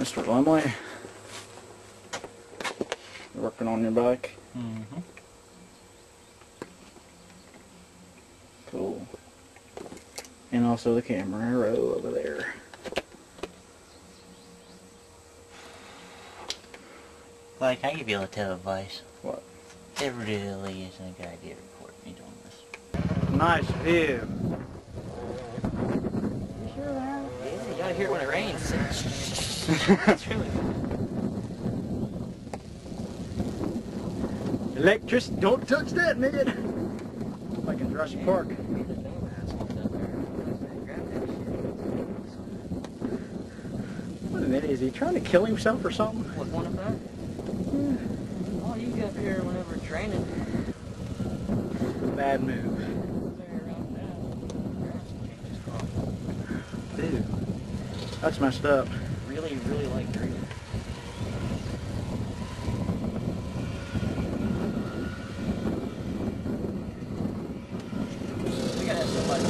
Mr. Lumley, working on your bike. Mm-hmm. Cool. And also the camera row over there. Like, I give you a little advice. What? It really isn't a good idea recording me doing this. Nice view. You sure that? Yeah, you gotta hear it when it rains. It's really Electricity, don't touch that, Ned. Like in Jurassic Park. What a minute, is he trying to kill himself or something? What, one of that? Yeah. Oh, you get up here whenever it's raining. Bad move. Dude, that's messed up. Really, really like green. We gotta have somebody.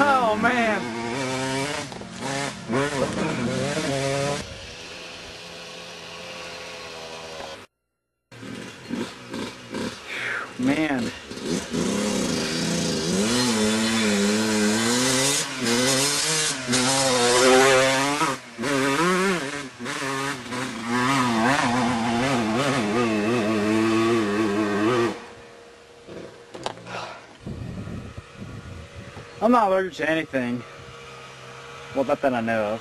Oh man! Man. I'm not allergic to anything. Well, not that I know of.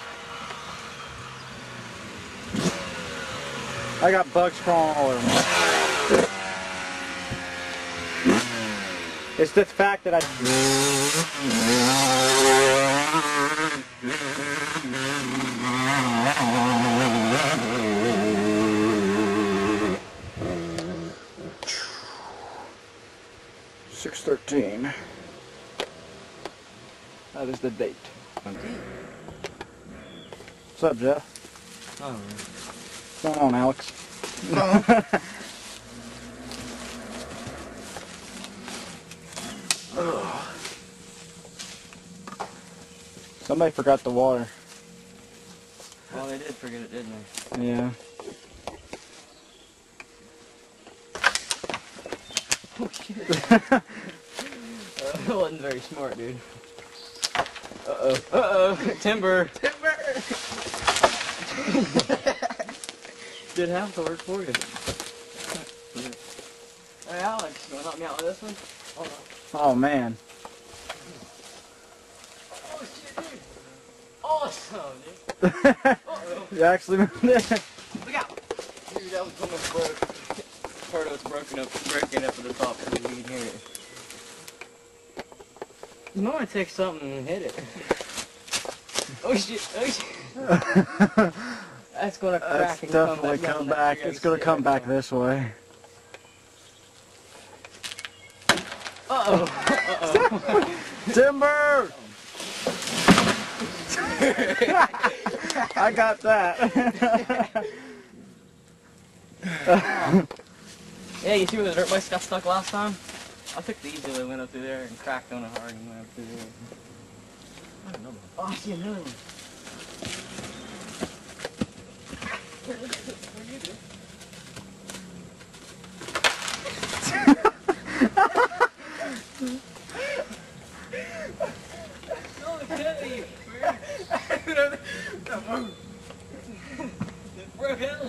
I got bugs crawling all over me. It's the fact that I... $6:13. That is the date. What's up, Jeff? Oh, What's going on, Alex? Somebody forgot the water. well, they did forget it, didn't they? Yeah. Oh, shit. That wasn't very smart, dude. Uh-oh. Uh-oh. Timber. Timber! Did half the work for you. Hey, Alex, you want to help me out with this one? Hold on. Oh, man. Oh, shit, dude. Awesome, dude. Uh-oh. You actually moved it? Look out. Dude, that was almost broke. Part of it's breaking up at the top so you can hear it. You might want to take something and hit it. Oh shit, oh shit. That's gonna crack. That's and definitely come back. It's gonna come back this way. Uh-oh. Uh-oh. Timber! I got that. Yeah, you see where the dirt bikes got stuck last time? I took the easy way, went up through there and cracked on it hard and went up through there. I don't know. Oh, I see another one. What are you doing? Oh, the kitty! Broke out,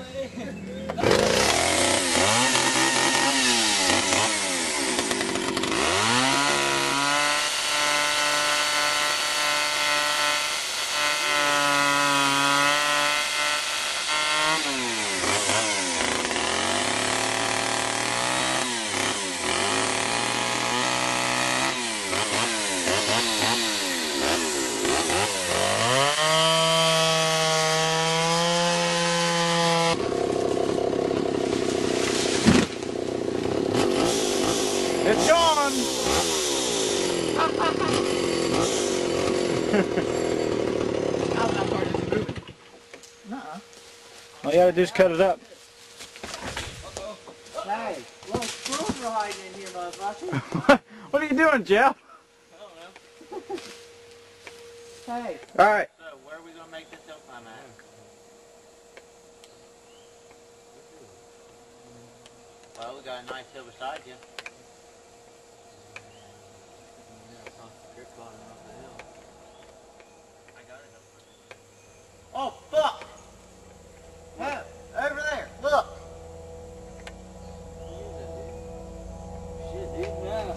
It's gone! How that part isn't moving? Nuh-uh. Well, you gotta do is cut it up. Hey, little spoons are hiding in here, motherfucker. What are you doing, Jeff? I don't know. Hey. All right. So, where are we going to make this dope climb at? Well, we got a nice hill beside you. Oh, fuck! Hey, over there, look! Shit, dude, yeah.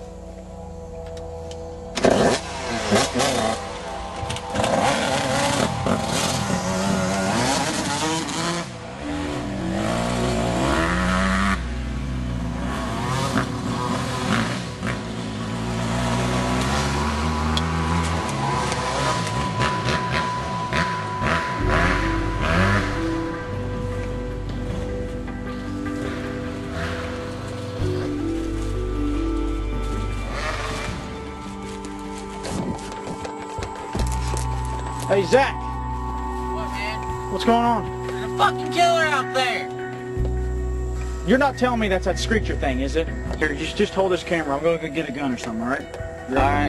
Hey, Zach. What, man? What's going on? There's a fucking killer out there! You're not telling me that's that Screecher thing, is it? Here, just hold this camera. I'm going to go get a gun or something, all right? Alright.